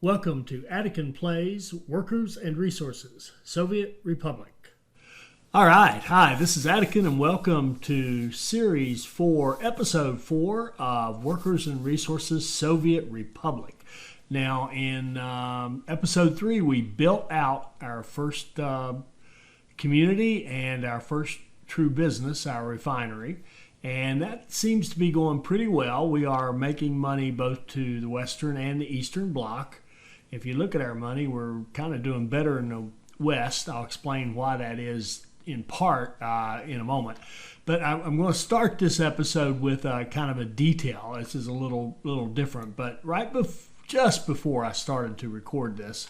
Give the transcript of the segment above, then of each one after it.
Welcome to Attican Plays Workers and Resources, Soviet Republic. All right, hi, this is Attican and welcome to Series 4, Episode 4 of Workers and Resources, Soviet Republic. Now, in Episode 3, we built out our first community and our first true business, our refinery. And that seems to be going pretty well. We are making money both to the Western and the Eastern Bloc. If you look at our money, we're kind of doing better in the West. I'll explain why that is in part in a moment. But I'm going to start this episode with kind of a detail. This is a little different. But just before I started to record this,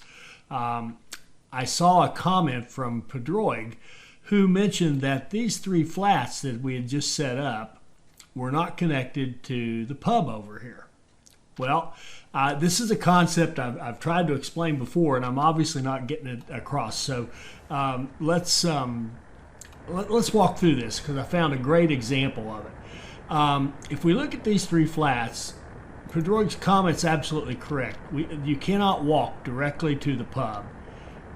I saw a comment from Pedroig who mentioned that these three flats that we had just set up were not connected to the pub over here. Well, this is a concept I've tried to explain before, and I'm obviously not getting it across. So let's walk through this because I found a great example of it. If we look at these three flats, Pedroig's comment's absolutely correct. You cannot walk directly to the pub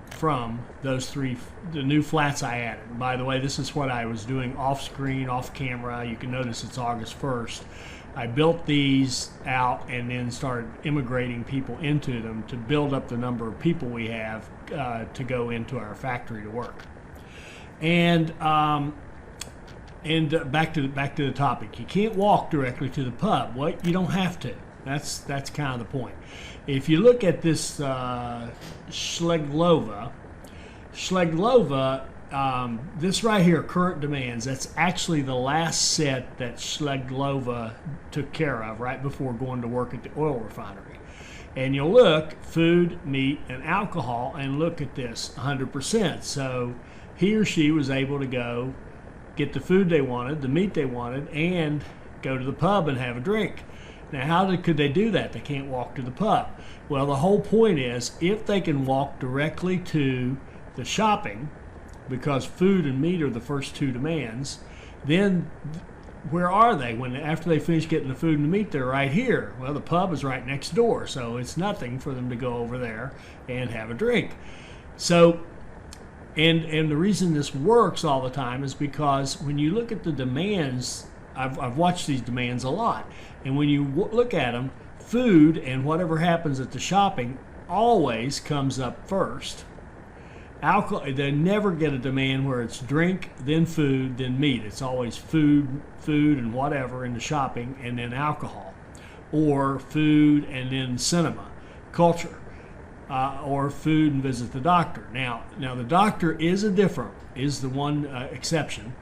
from the new flats I added. And by the way, this is what I was doing off screen, off camera. You can notice it's August 1st. I built these out and then started immigrating people into them to build up the number of people we have to go into our factory to work. And back to the topic. You can't walk directly to the pub. Well, you don't have to. That's kind of the point. If you look at this Schleglova, this right here, current demands, that's actually the last set that Schleglova took care of right before going to work at the oil refinery. And you'll look, food, meat, and alcohol, and look at this, 100%. So he or she was able to go get the food they wanted, the meat they wanted, and go to the pub and have a drink. Now, how could they do that? They can't walk to the pub. Well, the whole point is, if they can walk directly to the shopping, because food and meat are the first two demands, then where are they? After they finish getting the food and the meat, they're right here. Well, the pub is right next door, so it's nothing for them to go over there and have a drink. So, and the reason this works all the time is because when you look at the demands, I've watched these demands a lot, and when you look at them, food and whatever happens at the shopping always comes up first. Alcohol, they never get a demand where it's drink, then food, then meat. It's always food and whatever in the shopping, and then alcohol, or food and then cinema, culture, or food and visit the doctor. Now the doctor is the one exception.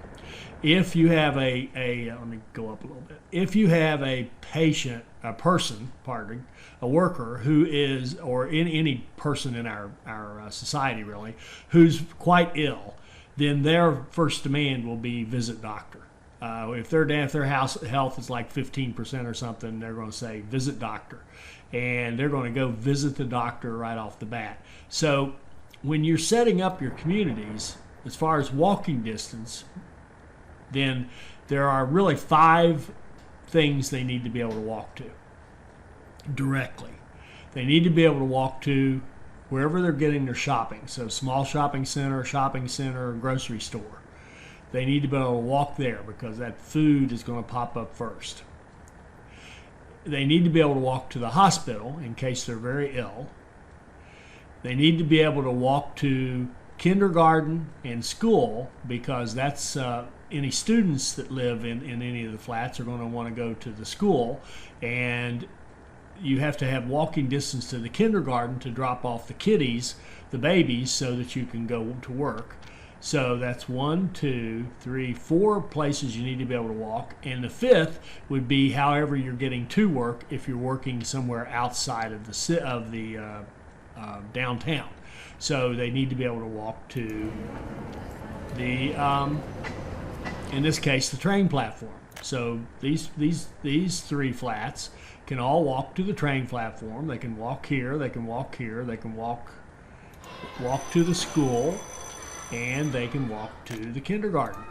If you have let me go up a little bit. If you have a worker who is, or any person in our society really, who's quite ill, then their first demand will be visit doctor. If their health is like 15% or something, they're going to say visit doctor, and they're going to go visit the doctor right off the bat. So when you're setting up your communities, as far as walking distance, then there are really 5 things they need to be able to walk to directly. They need to be able to walk to wherever they're getting their shopping. So small shopping center, grocery store. They need to be able to walk there because that food is going to pop up first. They need to be able to walk to the hospital in case they're very ill. They need to be able to walk to kindergarten and school because that's any students that live in any of the flats are going to want to go to the school, and you have to have walking distance to the kindergarten to drop off the kiddies, the babies, so that you can go to work. So that's 1, 2, 3, 4 places you need to be able to walk, and the 5th would be however you're getting to work if you're working somewhere outside of the downtown. So they need to be able to walk to the in this case, the train platform. So these 3 flats can all walk to the train platform. They can walk here, they can walk here, they can walk to the school, and they can walk to the kindergarten.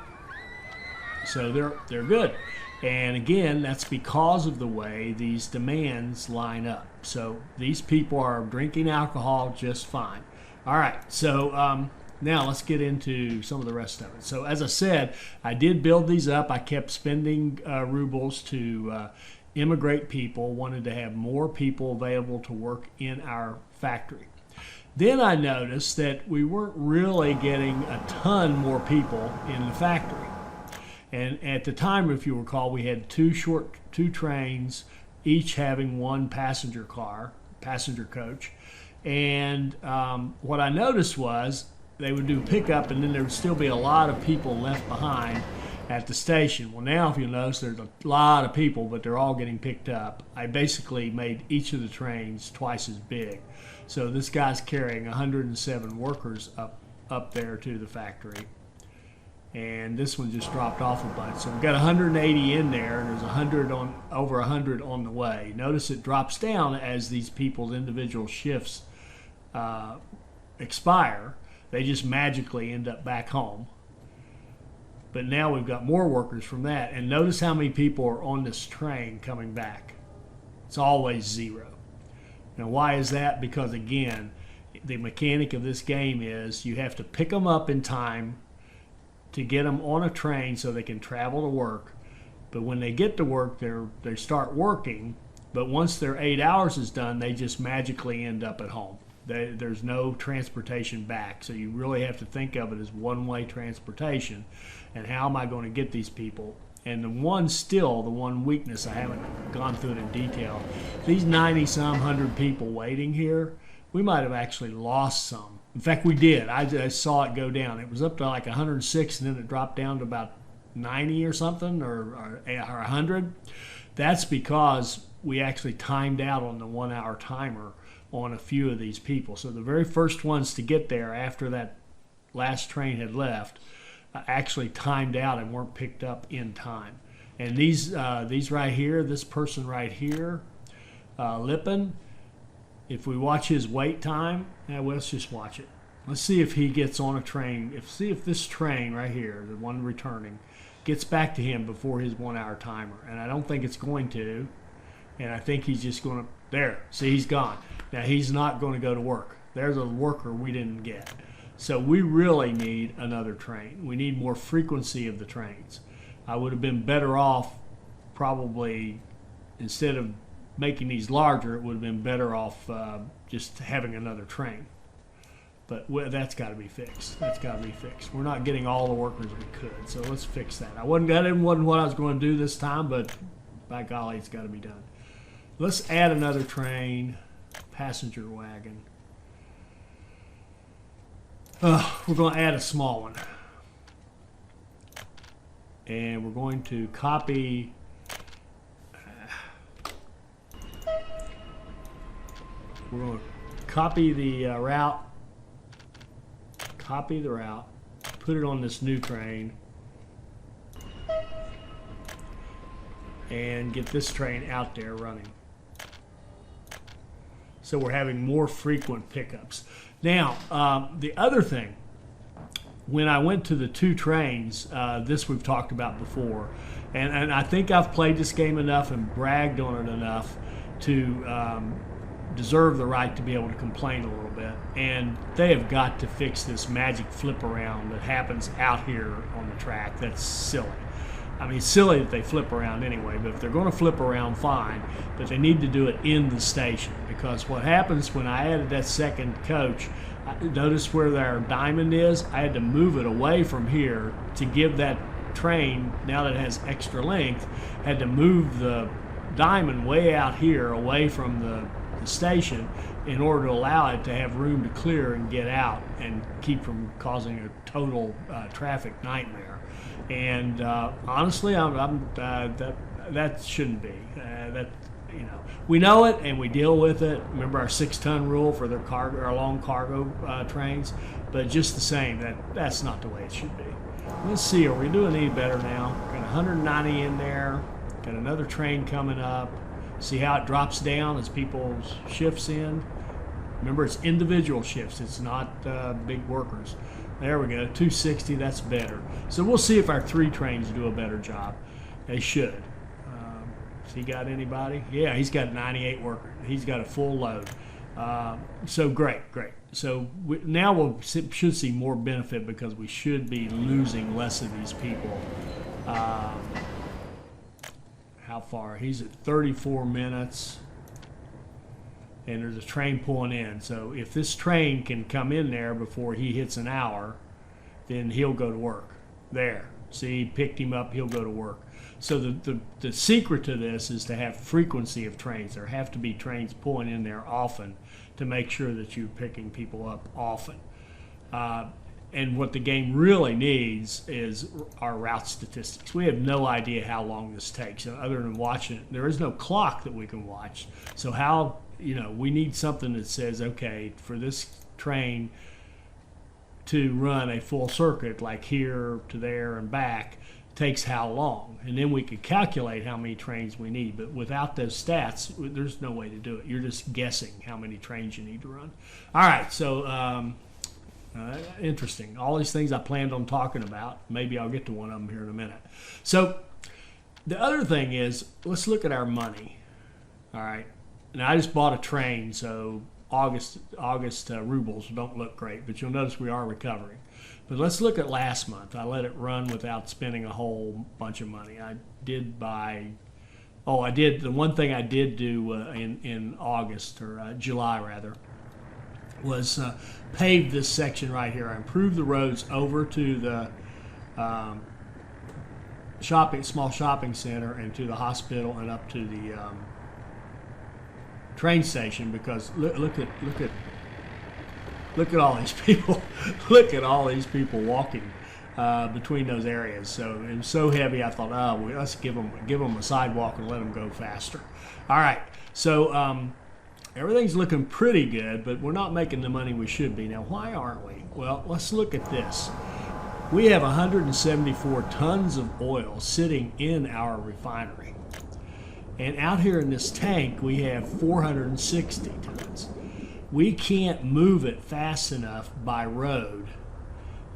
So they're good. And again, that's because of the way these demands line up. So these people are drinking alcohol just fine. All right, so now let's get into some of the rest of it. So as I said, I did build these up. I kept spending rubles to immigrate people, wanted to have more people available to work in our factory. Then I noticed that we weren't really getting a ton more people in the factory. And at the time, if you recall, we had two trains, each having one passenger coach. And what I noticed was they would do pickup, and then there would still be a lot of people left behind at the station. Well, now if you'll notice, there's a lot of people, but they're all getting picked up. I basically made each of the trains twice as big. So this guy's carrying 107 workers up there to the factory. And this one just dropped off a bunch. So we've got 180 in there, and there's over 100 on the way. Notice it drops down as these people's individual shifts expire. They just magically end up back home. But now we've got more workers from that. And notice how many people are on this train coming back. It's always 0. Now, why is that? Because, again, the mechanic of this game is you have to pick them up in time to get them on a train so they can travel to work. But when they get to work, they start working. But once their 8 hours is done, they just magically end up at home. There's no transportation back. So you really have to think of it as one-way transportation. And how am I going to get these people? And the one weakness, I haven't gone through it in detail, these 90-some 100 people waiting here, we might have actually lost some. In fact, we did. I saw it go down. It was up to like 106, and then it dropped down to about 90 or something, or 100. That's because we actually timed out on the 1-hour timer on a few of these people. So the very first ones to get there after that last train had left actually timed out and weren't picked up in time. And these right here, this person right here, Lippin, if we watch his wait time, well, let's just watch it. Let's see if he gets on a train. See if this train right here, the one returning, gets back to him before his 1-hour timer. And I don't think it's going to. And I think he's just going to, there, see, he's gone. Now, he's not going to go to work. There's a worker we didn't get. So we really need another train. We need more frequency of the trains. I would have been better off probably, instead of making these larger, it would have been better off just having another train. But that's got to be fixed. That's got to be fixed. We're not getting all the workers we could, so let's fix that. That wasn't what I was going to do this time, but by golly, it's got to be done. Let's add another train, passenger wagon. We're going to add a small one. And we're going to copy. We're going to copy the route. Copy the route. Put it on this new train. And get this train out there running. So we're having more frequent pickups. Now, the other thing, when I went to the 2 trains, this we've talked about before, and I think I've played this game enough and bragged on it enough to deserve the right to be able to complain a little bit. And they have got to fix this magic flip around that happens out here on the track. That's silly. I mean, it's silly that they flip around anyway, but if they're going to flip around, fine. But they need to do it in the station, because what happens when I added that second coach, notice where our diamond is? I had to move it away from here to give that train, now that it has extra length, had to move the diamond way out here away from the station in order to allow it to have room to clear and get out and keep from causing a total traffic nightmare. And honestly, that shouldn't be. We know it and we deal with it. Remember our 6-ton rule for our long cargo trains, but just the same, that's not the way it should be. Let's see, are we doing any better now? Got 190 in there. Got another train coming up. See how it drops down as people's shifts end? Remember, it's individual shifts. It's not big workers. There we go, 260, that's better. So we'll see if our 3 trains do a better job. They should. Has he got anybody? Yeah, he's got 98 workers. He's got a full load. So great. So now should see more benefit because we should be losing less of these people. How far? He's at 34 minutes. And there's a train pulling in. So if this train can come in there before he hits an hour, then he'll go to work. There. See, picked him up, he'll go to work. So the secret to this is to have frequency of trains. There have to be trains pulling in there often to make sure that you're picking people up often. And what the game really needs is our route statistics. We have no idea how long this takes. Other than watching it, there is no clock that we can watch. So how, we need something that says, okay, for this train to run a full circuit, like here to there and back, takes how long, and then we could calculate how many trains we need. But without those stats, there's no way to do it. You're just guessing how many trains you need to run. All right, so interesting. All these things I planned on talking about. Maybe I'll get to one of them here in a minute. So the other thing is, let's look at our money. All right, now I just bought a train, so August rubles don't look great, but you'll notice we are recovering. But let's look at last month. I let it run without spending a whole bunch of money. I did buy, the one thing I did do in August, or July rather, was pave this section right here. I improved the roads over to the small shopping center and to the hospital and up to the train station, because look at all these people. Look at all these people walking between those areas. So it was so heavy, I thought, let's give them a sidewalk and let them go faster. All right, so everything's looking pretty good, but we're not making the money we should be. Now, why aren't we? Well, let's look at this. We have 174 tons of oil sitting in our refinery. And out here in this tank, we have 460 tons. We can't move it fast enough by road.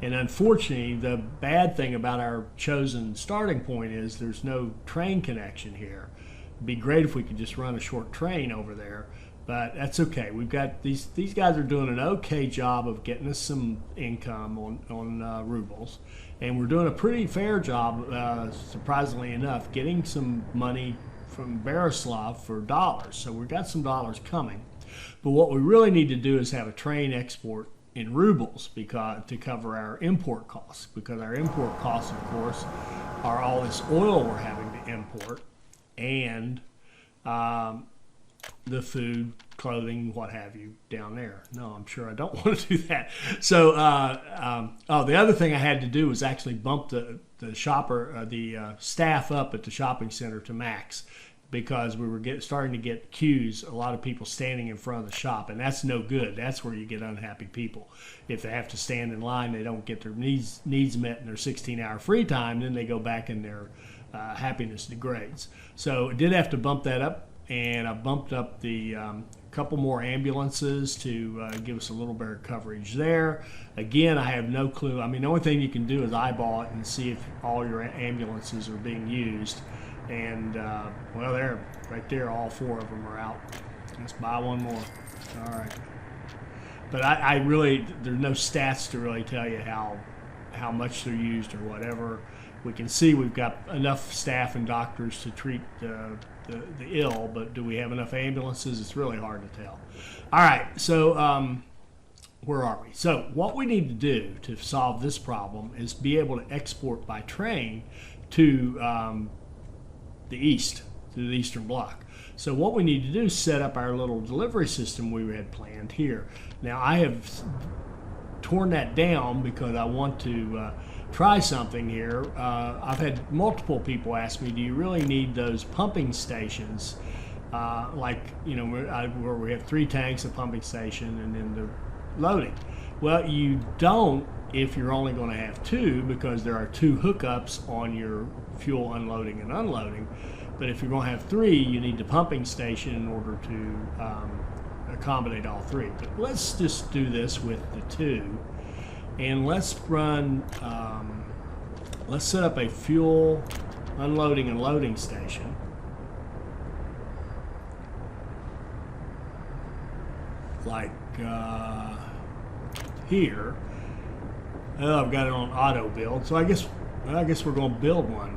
And unfortunately, the bad thing about our chosen starting point is there's no train connection here. It'd be great if we could just run a short train over there, but that's okay. We've got these guys are doing an okay job of getting us some income on rubles, and we're doing a pretty fair job, surprisingly enough, getting some money from Borislav for dollars. So we've got some dollars coming. But what we really need to do is have a train export in rubles to cover our import costs, because our import costs, of course, are all this oil we're having to import and the food, clothing, what have you down there. No, I'm sure I don't want to do that. So, the other thing I had to do was actually bump the staff up at the shopping center to max, because we were starting to get queues, a lot of people standing in front of the shop, and that's no good. That's where you get unhappy people. If they have to stand in line, they don't get their needs met in their 16-hour free time, then they go back and their happiness degrades. So I did have to bump that up, and I bumped up the couple more ambulances to give us a little better coverage there. Again, I have no clue. I mean, the only thing you can do is eyeball it and see if all your ambulances are being used. And, they're right there. All four of them are out. Let's buy one more. All right. But I really, there's no stats to really tell you how much they're used or whatever. We can see we've got enough staff and doctors to treat the ill, but do we have enough ambulances? It's really hard to tell. All right. So, where are we? So what we need to do to solve this problem is be able to export by train to the east, to the Eastern Bloc. So what we need to do is set up our little delivery system we had planned here. Now I have torn that down because I want to try something here. I've had multiple people ask me, do you really need those pumping stations? Where we have 3 tanks, a pumping station, and then the loading. Well, you don't if you're only going to have 2, because there are 2 hookups on your fuel unloading and unloading. But if you're going to have 3, you need the pumping station in order to accommodate all 3. But let's just do this with the 2, and let's run. Let's set up a fuel unloading and loading station. like here. Oh, I've got it on auto build, so I guess we're going to build one.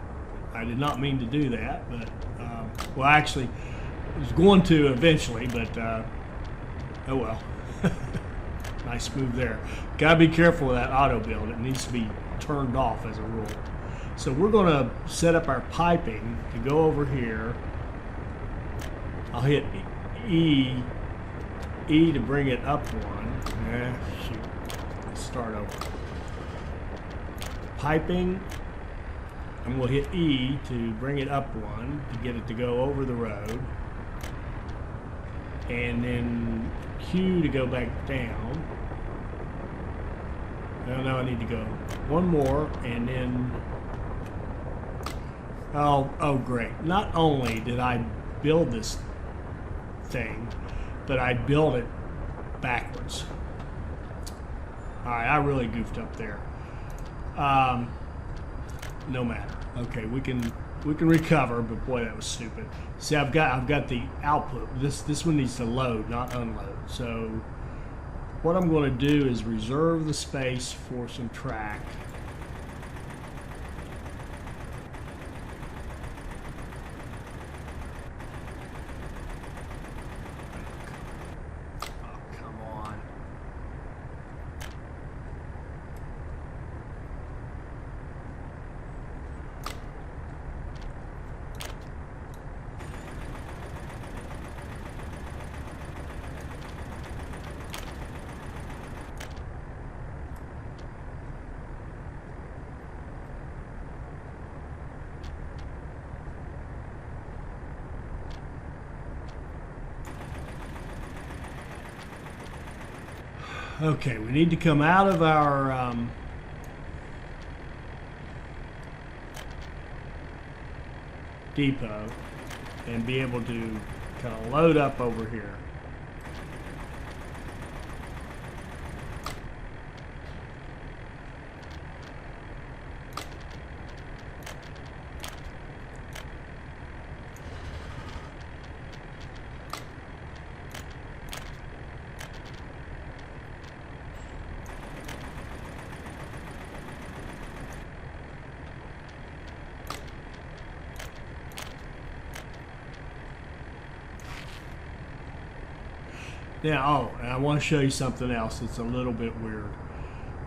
I did not mean to do that, but well, actually, I was going to eventually, but oh well. Nice move there. Gotta be careful with that auto build. It needs to be turned off as a rule. So we're going to set up our piping to go over here. I'll hit E to bring it up one. Shoot. Let's start over. Piping. And we'll hit E to bring it up one to get it to go over the road. And then Q to go back down. Now I need to go one more, and then oh great. Not only did I build this thing, but I built it backwards. Alright, I really goofed up there. No matter. Okay, we can recover, but boy, that was stupid. See, I've got the output. This one needs to load, not unload. So what I'm going to do is reserve the space for some track. Oh, come on. Okay, we need to come out of our depot and be able to kind of load up over here. Now, and I want to show you something else that's a little bit weird.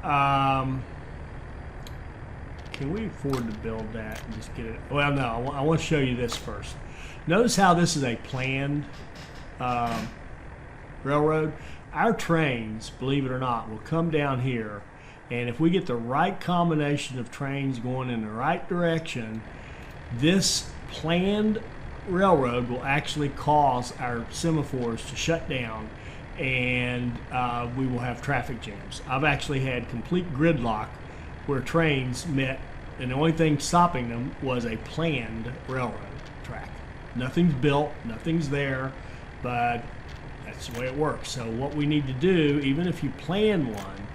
Can we afford to build that and just get it? Well, no, I want to show you this first. Notice how this is a planned railroad. Our trains, believe it or not, will come down here, and if we get the right combination of trains going in the right direction, this planned railroad will actually cause our semaphores to shut down, and we will have traffic jams. I've actually had complete gridlock where trains met, and the only thing stopping them was a planned railroad track. Nothing's built, nothing's there, but that's the way it works. So what we need to do, even if you plan one,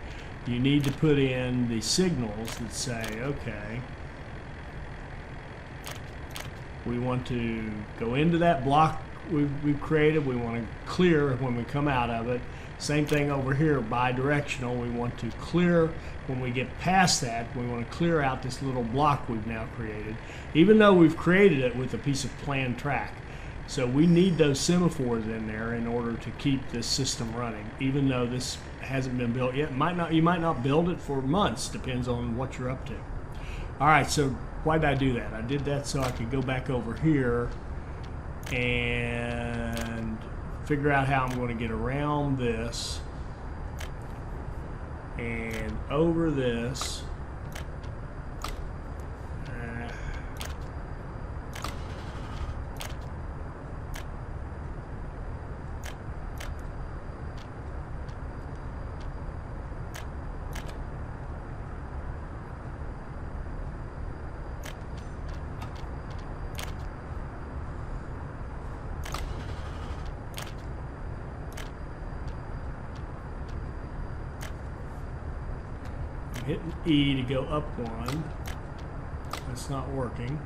you need to put in the signals that say, okay, we want to go into that block we've created. We want to clear when we come out of it. Same thing over here, bi-directional. We want to clear when we get past that. We want to clear out this little block we've now created, even though we've created it with a piece of planned track. So we need those semaphores in there in order to keep this system running, even though this hasn't been built yet. You might not build it for months, depends on what you're up to. All right, so why did I do that? I did that so I could go back over here and figure out how I'm going to get around this and over this. Hitting E to go up one. That's not working.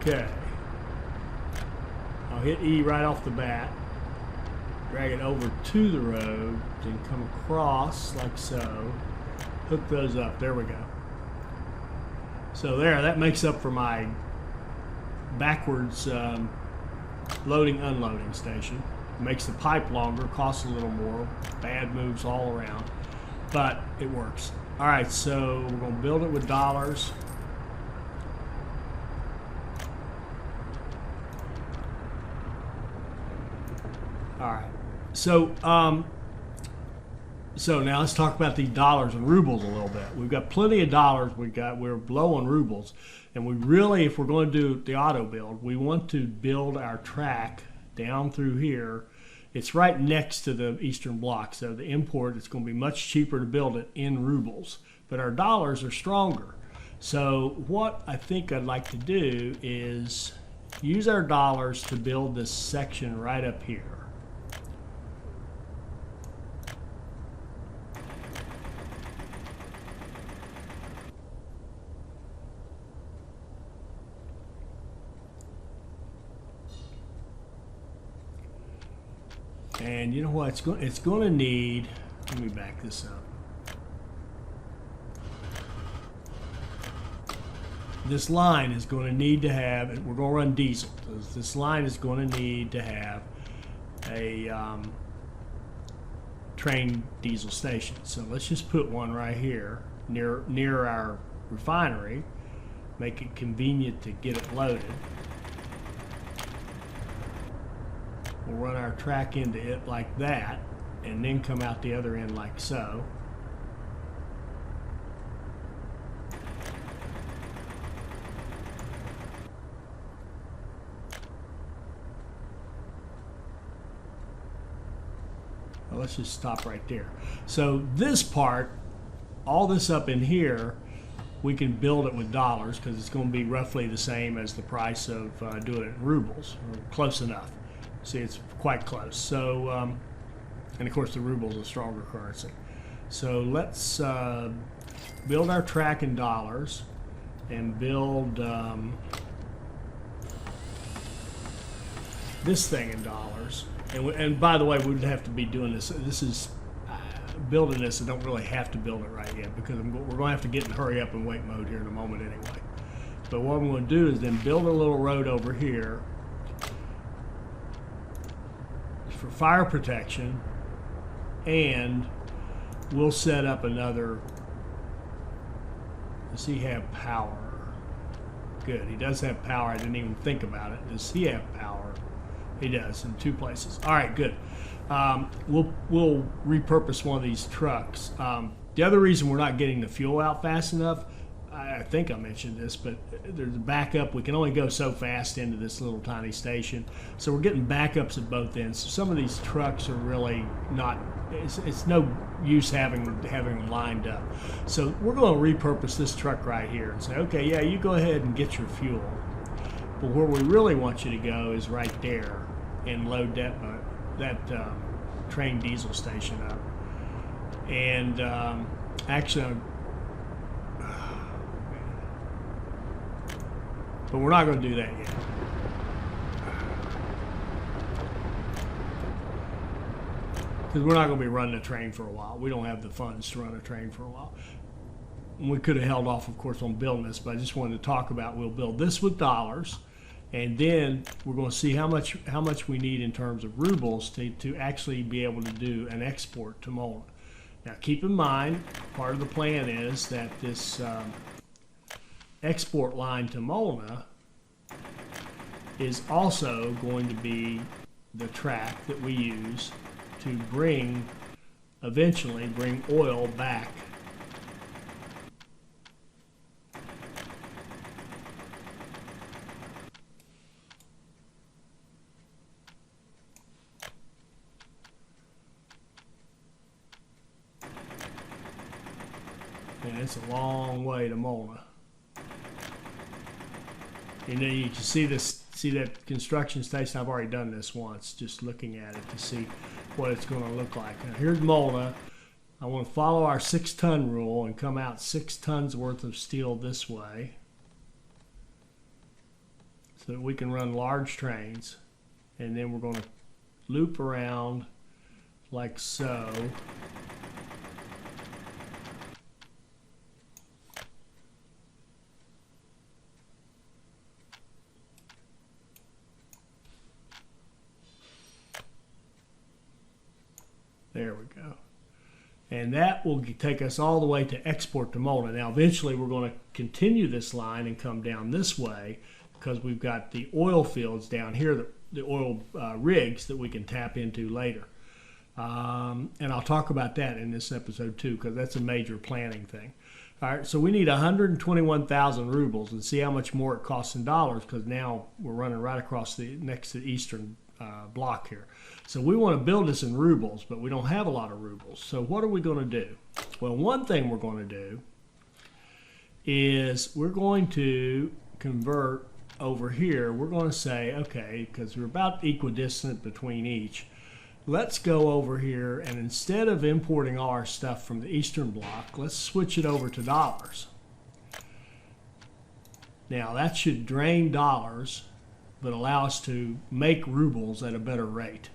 Okay. I'll hit E right off the bat. drag it over to the road, then come across like so, hook those up. There we go. So there, that makes up for my backwards loading unloading station. Makes the pipe longer, costs a little more, bad moves all around, but it works. All right, so we're going to build it with dollars. All right, so so now let's talk about these dollars and rubles a little bit. We've got plenty of dollars. We're low on rubles, and we really, if we're going to do the auto build, we want to build our track down through here. It's right next to the Eastern Bloc, so the import, it's going to be much cheaper to build it in rubles, but our dollars are stronger. So what I think I'd like to do is use our dollars to build this section right up here. And you know what? It's going to need. Let me back this up. This line is going to need to have. We're going to run diesel. This line is going to need to have a train diesel station. So let's just put one right here near our refinery. Make it convenient to get it loaded. We'll run our track into it like that, and then come out the other end like so. Well, let's just stop right there. So this part, all this up in here, we can build it with dollars because it's going to be roughly the same as the price of doing it in rubles, or close enough. See, it's quite close. So, and of course the ruble is a stronger currency. So let's build our track in dollars and build this thing in dollars. And by the way, we would have to be doing this. This is building this. I don't really have to build it right yet because we're going to have to get in hurry up and wait mode here in a moment anyway. But what I'm going to do is then build a little road over here for fire protection, and we'll set up another. Does he have power? Good, he does have power. I didn't even think about it. Does he have power? He does, in 2 places. All right, good. We'll repurpose one of these trucks. The other reason we're not getting the fuel out fast enough, I think I mentioned this, but there's a backup. We can only go so fast into this little tiny station, so we're getting backups at both ends. So some of these trucks are really not. It's no use having them lined up. So we're going to repurpose this truck right here and say, okay, yeah, you go ahead and get your fuel, but where we really want you to go is right there and load that train diesel station up. And actually. But we're not going to do that yet. Because we're not going to be running a train for a while. We don't have the funds to run a train for a while. We could have held off, of course, on building this, but I just wanted to talk about we'll build this with dollars, and then we're going to see how much we need in terms of rubles to actually be able to do an export to Molna. Now, keep in mind, part of the plan is that this export line to Molna is also going to be the track that we use to eventually bring oil back and it's a long way to Molna. And then you can see that construction station. I've already done this once, just looking at it to see what it's going to look like. Now here's Molna. I want to follow our 6-ton rule and come out 6 tons worth of steel this way so that we can run large trains. And then we're going to loop around like so. There we go. And that will take us all the way to export to Molna. Now, eventually, we're going to continue this line and come down this way because we've got the oil fields down here, the oil rigs that we can tap into later. And I'll talk about that in this episode too, because that's a major planning thing. All right, so we need 121,000 rubles, and see how much more it costs in dollars, because now we're running right across the next to the eastern block here. So we want to build this in rubles, but we don't have a lot of rubles. So what are we going to do? Well, one thing we're going to do is we're going to convert over here. We're going to say, okay, because we're about equidistant between each, let's go over here, and instead of importing all our stuff from the eastern bloc, let's switch it over to dollars. Now that should drain dollars, but allow us to make rubles at a better rate.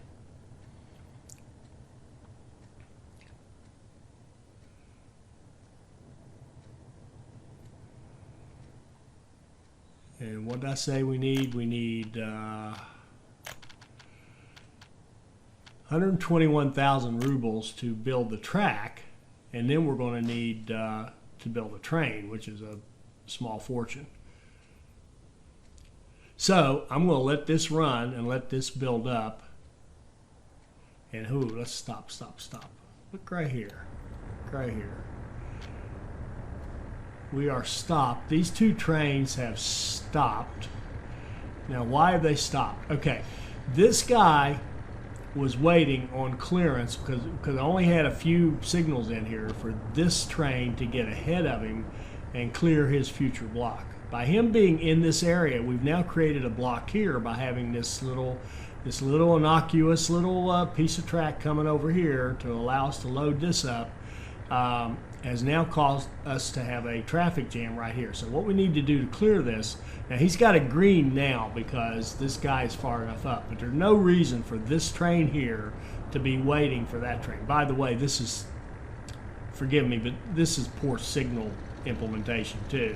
And what did I say we need? We need 121,000 rubles to build the track, and then we're going to need to build a train, which is a small fortune. So I'm going to let this run and let this build up. And let's stop. Look right here. Right here. We are stopped. These two trains have stopped. Now, why have they stopped? Okay, this guy was waiting on clearance because I only had a few signals in here for this train to get ahead of him and clear his future block. By him being in this area, we've now created a block here by having this little innocuous little piece of track coming over here to allow us to load this up. Has now caused us to have a traffic jam right here. So what we need to do to clear this, now he's got a green now because this guy is far enough up, but there's no reason for this train here to be waiting for that train. By the way, this is, forgive me, but this is poor signal implementation too.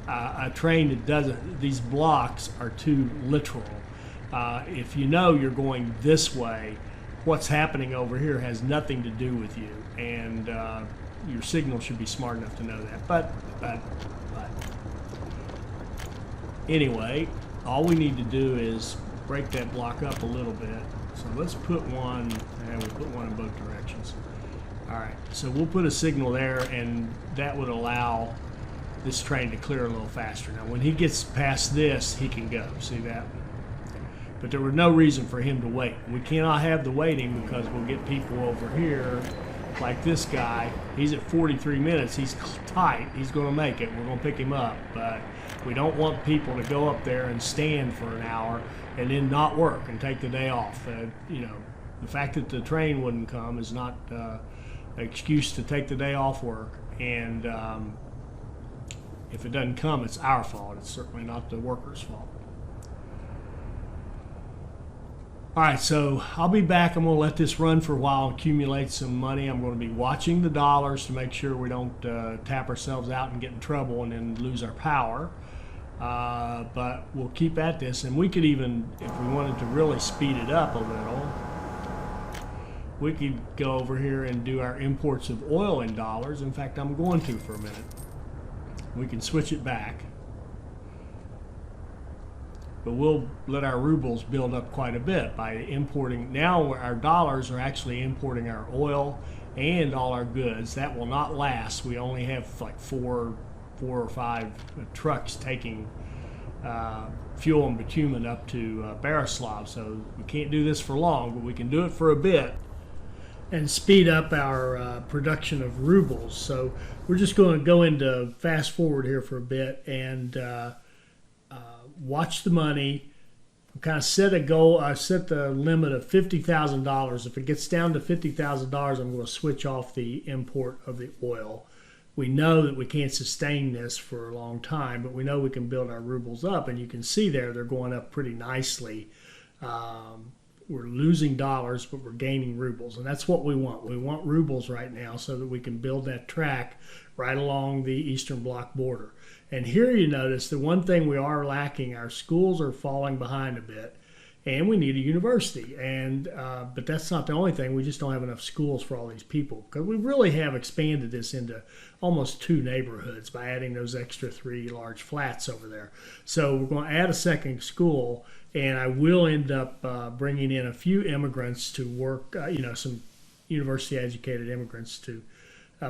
A train that doesn't, these blocks are too literal. If you know you're going this way, what's happening over here has nothing to do with you, and your signal should be smart enough to know that. But anyway, all we need to do is break that block up a little bit. So let's put one, and we'll put one in both directions. All right, so we'll put a signal there, and that would allow this train to clear a little faster. Now, when he gets past this, he can go. See that? But there was no reason for him to wait. We cannot have the waiting because we'll get people over here like this guy. He's at 43 minutes. He's tight. He's going to make it. We're going to pick him up. But we don't want people to go up there and stand for an hour and then not work and take the day off. The fact that the train wouldn't come is not an excuse to take the day off work. And if it doesn't come, it's our fault. It's certainly not the workers' fault. All right, so I'll be back. I'm going to let this run for a while and accumulate some money. I'm going to be watching the dollars to make sure we don't tap ourselves out and get in trouble and then lose our power. But we'll keep at this, and we could even, if we wanted to really speed it up a little, we could go over here and do our imports of oil in dollars. In fact, I'm going to for a minute. We can switch it back. But we'll let our rubles build up quite a bit by importing. Now our dollars are actually importing our oil and all our goods. That will not last. We only have like four or five trucks taking fuel and bitumen up to Borislav. So we can't do this for long, but we can do it for a bit and speed up our production of rubles. So we're just going to go into fast forward here for a bit and watch the money. Kind of set a goal. I set the limit of $50,000. If it gets down to $50,000, I'm going to switch off the import of the oil. We know that we can't sustain this for a long time, but we know we can build our rubles up, and you can see there they're going up pretty nicely we're losing dollars, but we're gaining rubles, and that's what we want. We want rubles right now so that we can build that track right along the Eastern Bloc border. And here you notice the one thing we are lacking: our schools are falling behind a bit, and we need a university. And but that's not the only thing. We just don't have enough schools for all these people, because we really have expanded this into almost 2 neighborhoods by adding those extra 3 large flats over there. So we're going to add a second school, and I will end up bringing in a few immigrants to work, some university-educated immigrants to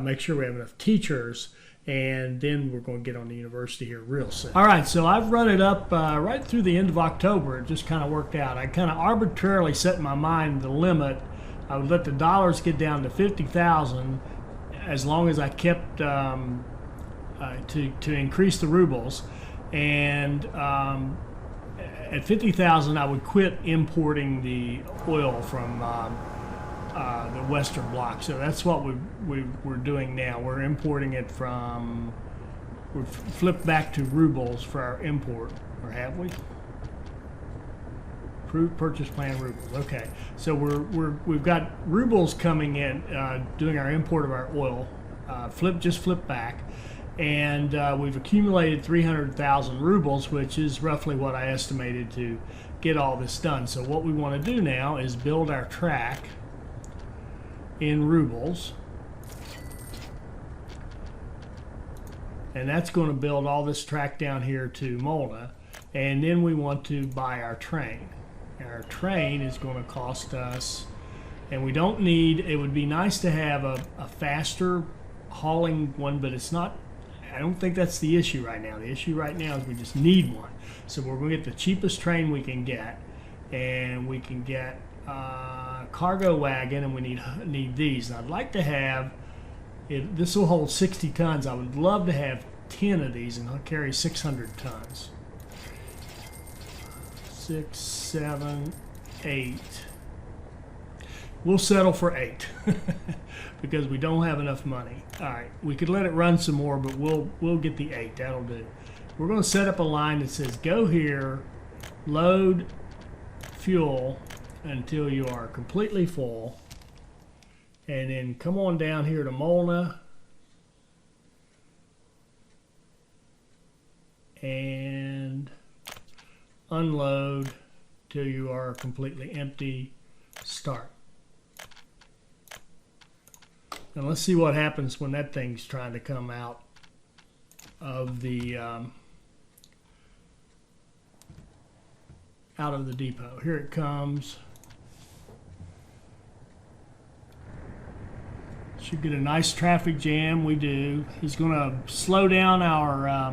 make sure we have enough teachers, and then we're going to get on the university here real soon. All right, so I've run it up right through the end of October. It just kind of worked out. I kind of arbitrarily set in my mind the limit. I would let the dollars get down to 50,000 as long as I kept to increase the rubles, and at 50,000 I would quit importing the oil from the Western Bloc. So that's what we're doing now. We're importing it from, we've flipped back to rubles for our import, or have we? Approved purchase plan rubles. Okay, so we've got rubles coming in, doing our import of our oil. Just flip back, and we've accumulated 300,000 rubles, which is roughly what I estimated to get all this done. So what we want to do now is build our track in rubles, and that's going to build all this track down here to Molna, and then we want to buy our train. Our train is going to cost us, and we don't need, it would be nice to have a faster hauling one, but it's not, I don't think that's the issue right now. The issue right now is we just need one. So we're going to get the cheapest train we can get, and we can get cargo wagon, and we need these. And I'd like to have it, this will hold 60 tons. I would love to have 10 of these, and I'll carry 600 tons. 6, 7, 8. We'll settle for 8 because we don't have enough money. All right, we could let it run some more, but we'll get the 8. That'll do. We're going to set up a line that says go here, load fuel until you are completely full, and then come on down here to Molna and unload till you are completely empty. Start. And let's see what happens when that thing's trying to come out of the depot. Here it comes. Should get a nice traffic jam. We do. He's going to slow down our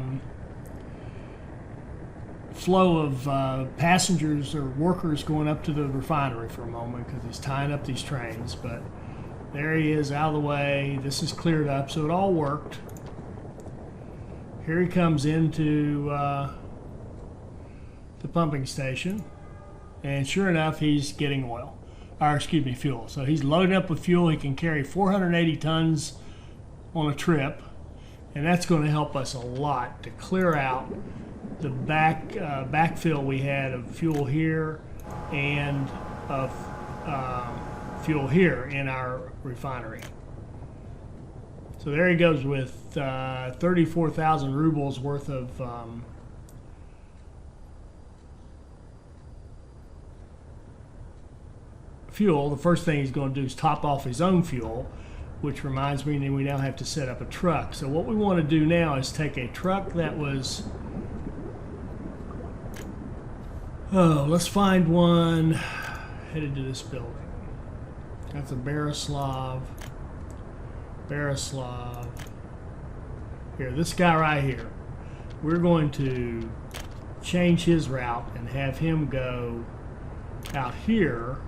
flow of passengers or workers going up to the refinery for a moment because he's tying up these trains. But there he is, out of the way. This is cleared up, so it all worked. Here he comes into the pumping station, and sure enough, he's getting oil. Or excuse me, fuel. So he's loading up with fuel. He can carry 480 tons on a trip, and that's going to help us a lot to clear out the backfill we had of fuel here and of fuel here in our refinery. So there he goes with 34,000 rubles worth of fuel. The first thing he's going to do is top off his own fuel, which reminds me that we now have to set up a truck. So what we want to do now is take a truck that was, let's find one headed to this building. That's a Borislav. Here, this guy right here. We're going to change his route and have him go out here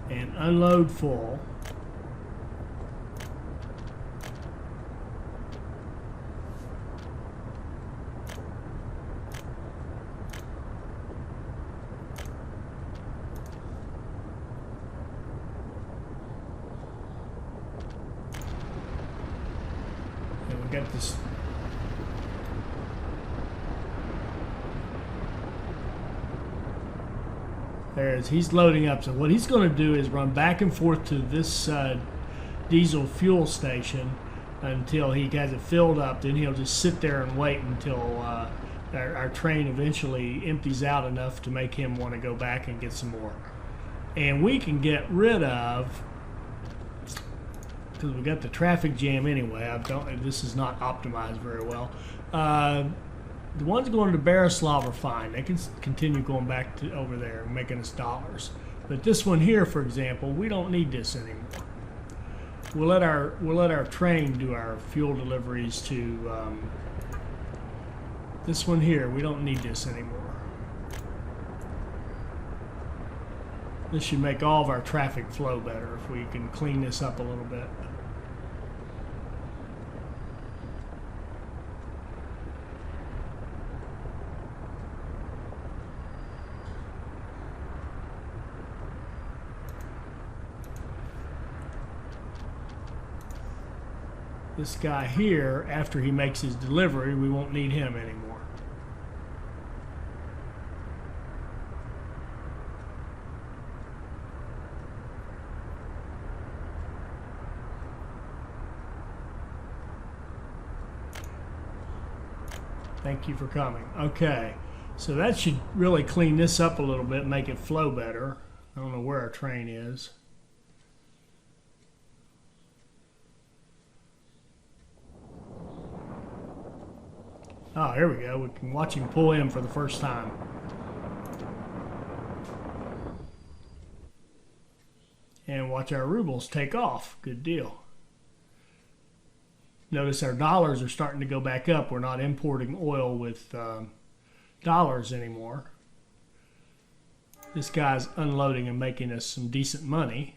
and unload full. And we got this. He's loading up. So what he's going to do is run back and forth to this diesel fuel station until he has it filled up. Then he'll just sit there and wait until our train eventually empties out enough to make him want to go back and get some more. And we can get rid of, because we got the traffic jam anyway. This is not optimized very well. The ones going to Berislav are fine. They can continue going back to over there and making us dollars. But this one here, for example, we don't need this anymore. We'll let our train do our fuel deliveries to this one here. We don't need this anymore. This should make all of our traffic flow better if we can clean this up a little bit. This guy here, after he makes his delivery, we won't need him anymore. Thank you for coming. Okay, so that should really clean this up a little bit, make it flow better. I don't know where our train is. Oh, here we go. We can watch him pull in for the first time. And watch our rubles take off. Good deal. Notice our dollars are starting to go back up. We're not importing oil with dollars anymore. This guy's unloading and making us some decent money.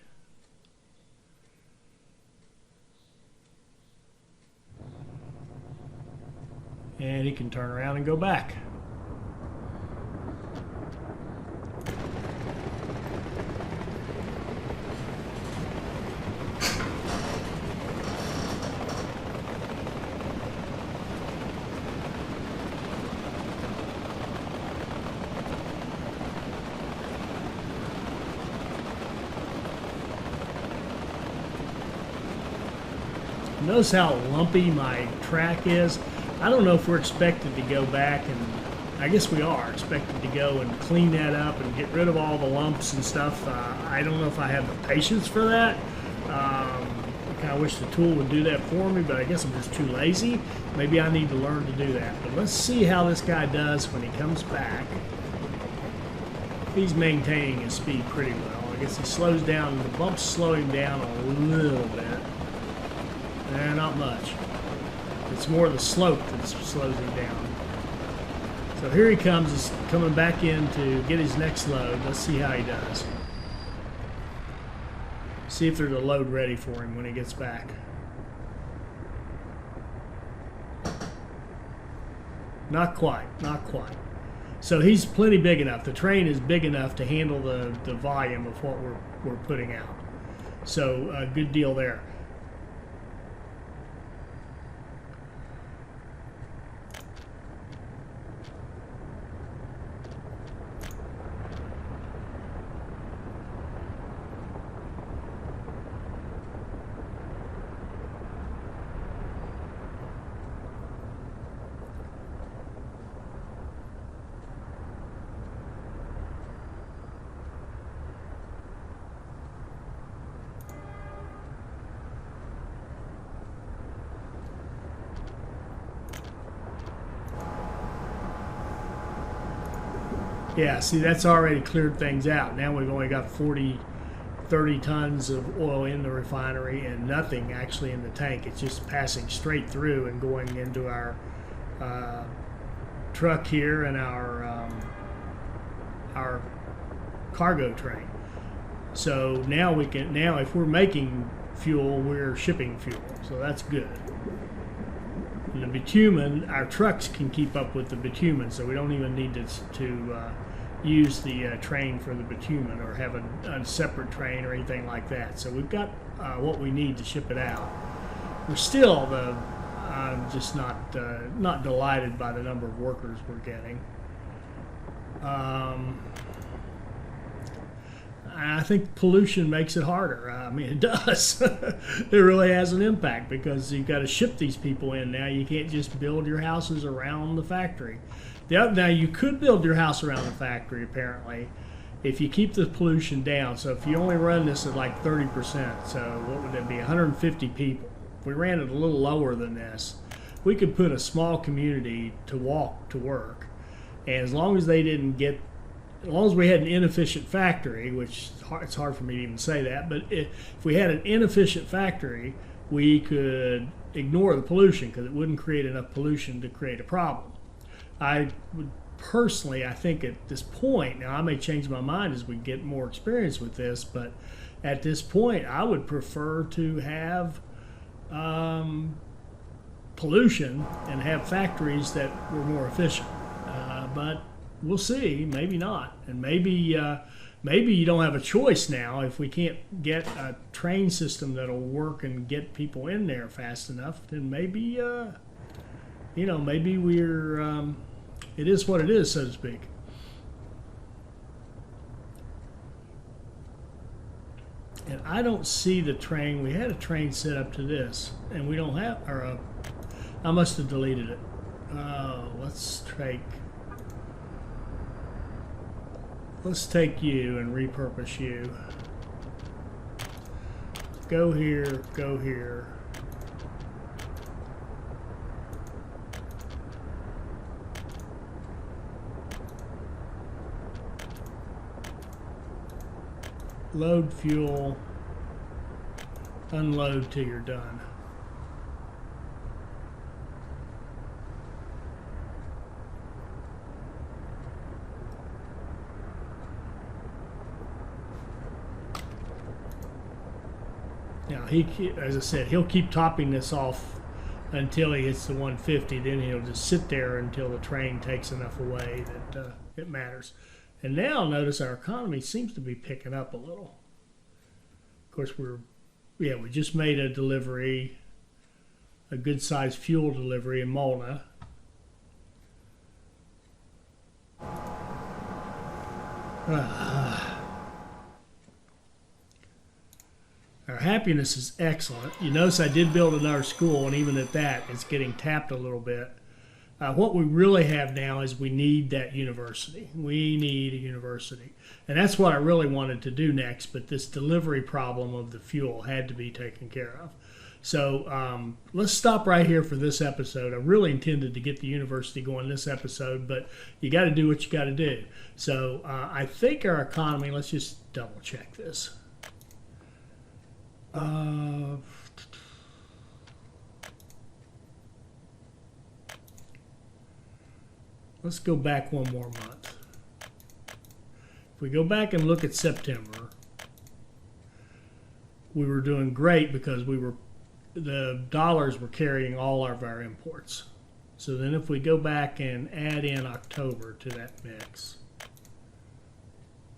And he can turn around and go back. Notice how lumpy my track is. I don't know if we're expected to go back, and I guess we are expected to go and clean that up and get rid of all the lumps and stuff. I don't know if I have the patience for that. I kind of wish the tool would do that for me, but I guess I'm just too lazy. Maybe I need to learn to do that. But let's see how this guy does when he comes back. He's maintaining his speed pretty well. I guess he slows down. The bumps slow him down a little bit. Not much. It's more the slope that slows him down. So here he comes. He's coming back in to get his next load. Let's see how he does. See if there's a load ready for him when he gets back. Not quite. Not quite. So he's plenty big enough. The train is big enough to handle the volume of what we're putting out. So good deal there. Yeah, see, that's already cleared things out. Now we've only got 30 tons of oil in the refinery and nothing actually in the tank. It's just passing straight through and going into our truck here and our cargo train. So now if we're making fuel, we're shipping fuel. So that's good. And the bitumen, our trucks can keep up with the bitumen, so we don't even need to use the train for the bitumen or have a separate train or anything like that. So we've got what we need to ship it out. We're still just not delighted by the number of workers we're getting. I think pollution makes it harder. I mean, it does. It really has an impact because you've got to ship these people in now. You can't just build your houses around the factory. Now, you could build your house around the factory, apparently, if you keep the pollution down. So if you only run this at like 30%, so what would that be, 150 people? If we ran it a little lower than this, we could put a small community to walk to work. And as long as they didn't get, as long as we had an inefficient factory, which it's hard for me to even say that, but if we had an inefficient factory, we could ignore the pollution because it wouldn't create enough pollution to create a problem. I would personally, I think at this point, now I may change my mind as we get more experience with this, but at this point, I would prefer to have pollution and have factories that were more efficient. But we'll see. Maybe not, and maybe you don't have a choice now. If we can't get a train system that'll work and get people in there fast enough, then maybe maybe we're it is what it is, so to speak. And I don't see the train. We had a train set up to this, and we don't have, or I must have deleted it. Let's take you and repurpose you. Go here, go here. Load fuel, unload till you're done. Now, as I said, he'll keep topping this off until he hits the 150. Then he'll just sit there until the train takes enough away that it matters. And now notice our economy seems to be picking up a little. Of course, we just made a delivery, a good-sized fuel delivery in Molna. Our happiness is excellent. You notice I did build another school, and even at that, it's getting tapped a little bit. What we really have now is we need that university. We need a university. And that's what I really wanted to do next, but this delivery problem of the fuel had to be taken care of. So let's stop right here for this episode. I really intended to get the university going this episode, but you got to do what you got to do. So I think our economy, let's just double check this. Let's go back one more month. If we go back and look at September, we were doing great because the dollars were carrying all of our imports. So then if we go back and add in October to that mix,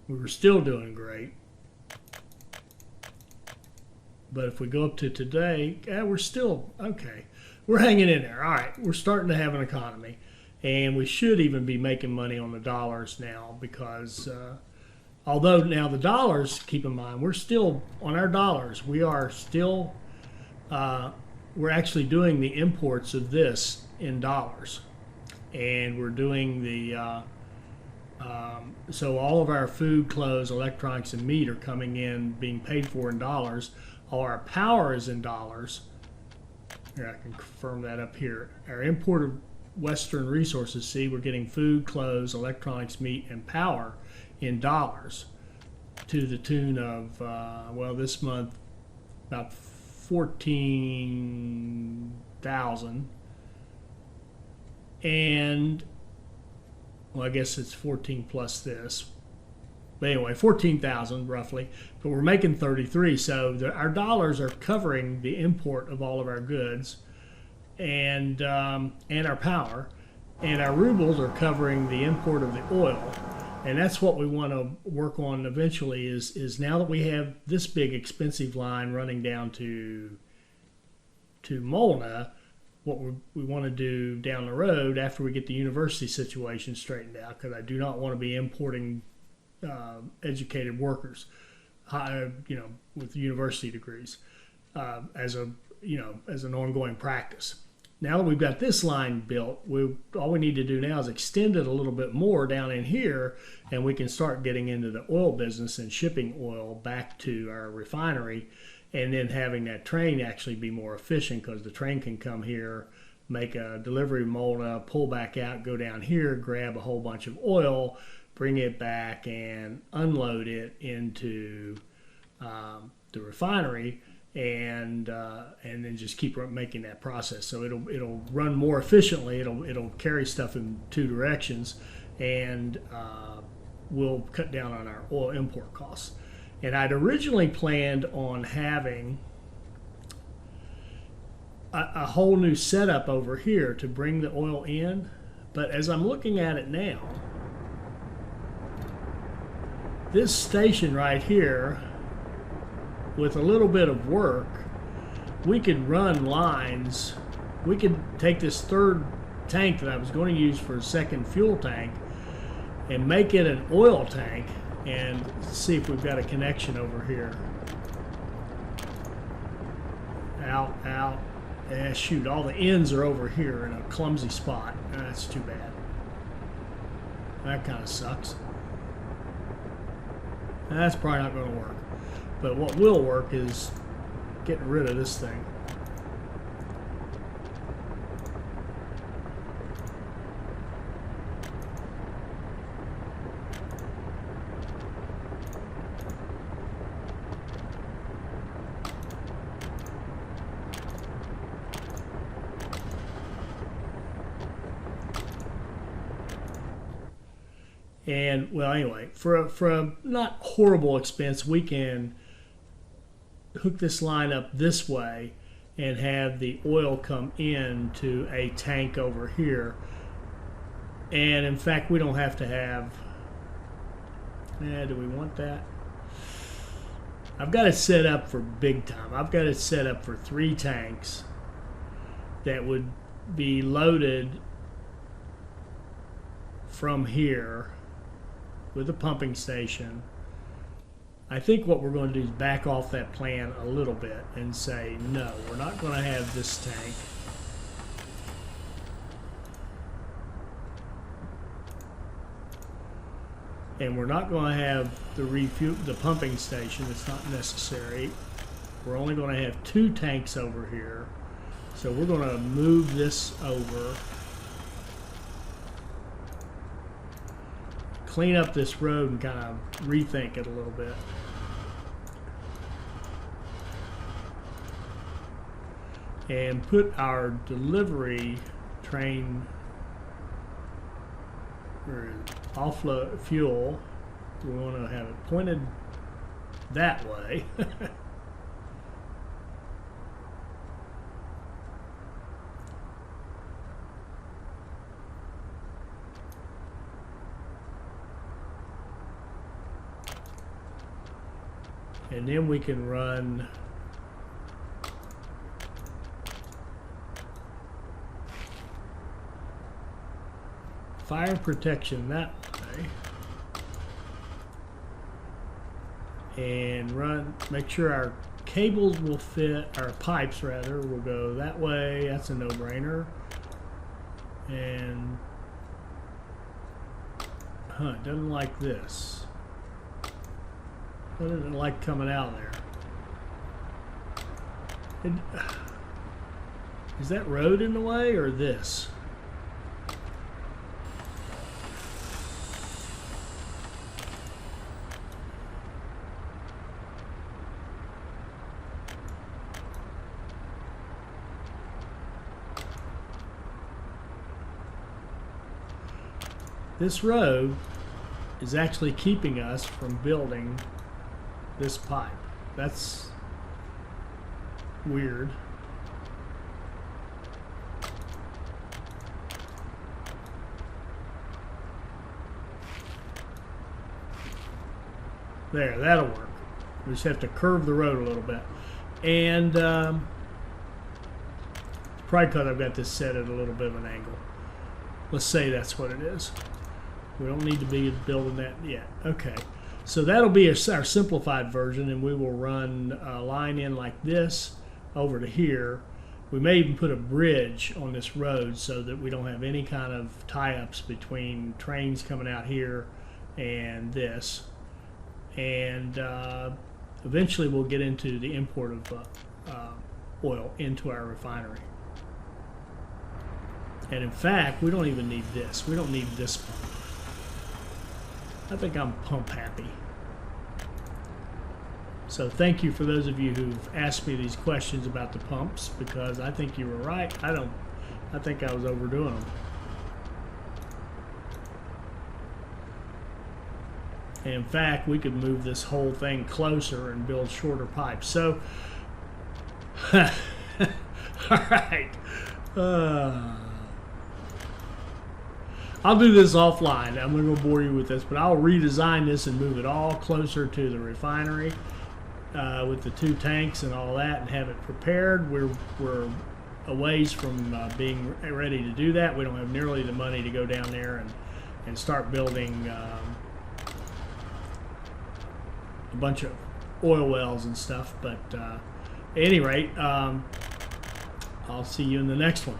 we were still doing great. But if we go up to today, we're still okay. We're hanging in there. All right, we're starting to have an economy. And we should even be making money on the dollars now because although now the dollars, keep in mind, we're still, on our dollars, we are still, we're actually doing the imports of this in dollars. And we're doing the, so all of our food, clothes, electronics, and meat are coming in, being paid for in dollars. All our power is in dollars. Here, I can confirm that up here. Our imported Western resources, see, we're getting food, clothes, electronics, meat, and power in dollars to the tune of, this month, about 14,000. And, I guess it's 14 plus this. But anyway, 14,000 roughly, but we're making 33. So our dollars are covering the import of all of our goods and our power, and our rubles are covering the import of the oil. And that's what we want to work on eventually is now that we have this big expensive line running down to Molna, what we want to do down the road after we get the university situation straightened out, because I do not want to be importing educated workers. high, with university degrees as an ongoing practice. Now that we've got this line built, all we need to do now is extend it a little bit more down in here, and we can start getting into the oil business and shipping oil back to our refinery, and then having that train actually be more efficient, because the train can come here, make a delivery to Molna, pull back out, go down here, grab a whole bunch of oil, bring it back, and unload it into the refinery, and then just keep making that process. So it'll run more efficiently. It'll carry stuff in two directions, and we'll cut down on our oil import costs. And I'd originally planned on having a whole new setup over here to bring the oil in, but as I'm looking at it now, this station right here, with a little bit of work, we could run lines. We could take this third tank that I was going to use for a second fuel tank and make it an oil tank, and see if we've got a connection over here. Out. Shoot, all the ends are over here in a clumsy spot. That's too bad. That kind of sucks. That's probably not going to work. But what will work is getting rid of this thing. And, well, anyway, for a not horrible expense, we can hook this line up this way and have the oil come in to a tank over here. And, in fact, we don't have to have... do we want that? I've got it set up for big time. I've got it set up for 3 tanks that would be loaded from here with a pumping station. I think what we're going to do is back off that plan a little bit and say, no, we're not going to have this tank. And we're not going to have the pumping station. It's not necessary. We're only going to have 2 tanks over here. So we're going to move this over, clean up this road, and kind of rethink it a little bit. And put our delivery train, or offload fuel, we want to have it pointed that way. And then we can run fire protection that way, and make sure our cables will fit, our pipes rather, will go that way. That's a no-brainer. And it doesn't like this. What doesn't like coming out of there? Is that road in the way, or this? This road is actually keeping us from building this pipe. That's weird. There, that'll work. We just have to curve the road a little bit. And it's probably because I've got this set at a little bit of an angle. Let's say that's what it is. We don't need to be building that yet. Okay. So that'll be our simplified version, and we will run a line in like this over to here. We may even put a bridge on this road so that we don't have any kind of tie-ups between trains coming out here and this. And eventually we'll get into the import of oil into our refinery. And in fact, we don't even need this. We don't need this pump. I think I'm pump happy. So thank you for those of you who've asked me these questions about the pumps, because I think you were right. I think I was overdoing them. And in fact, we could move this whole thing closer and build shorter pipes. So, all right. I'll do this offline. I'm going to go bore you with this, but I'll redesign this and move it all closer to the refinery with the 2 tanks and all that, and have it prepared. We're a ways from being ready to do that. We don't have nearly the money to go down there and start building a bunch of oil wells and stuff. But at any rate, I'll see you in the next one.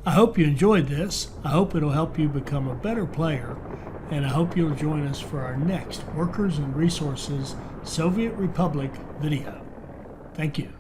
I hope you enjoyed this. I hope it'll help you become a better player, and I hope you'll join us for our next Workers and Resources Soviet Republic video. Thank you.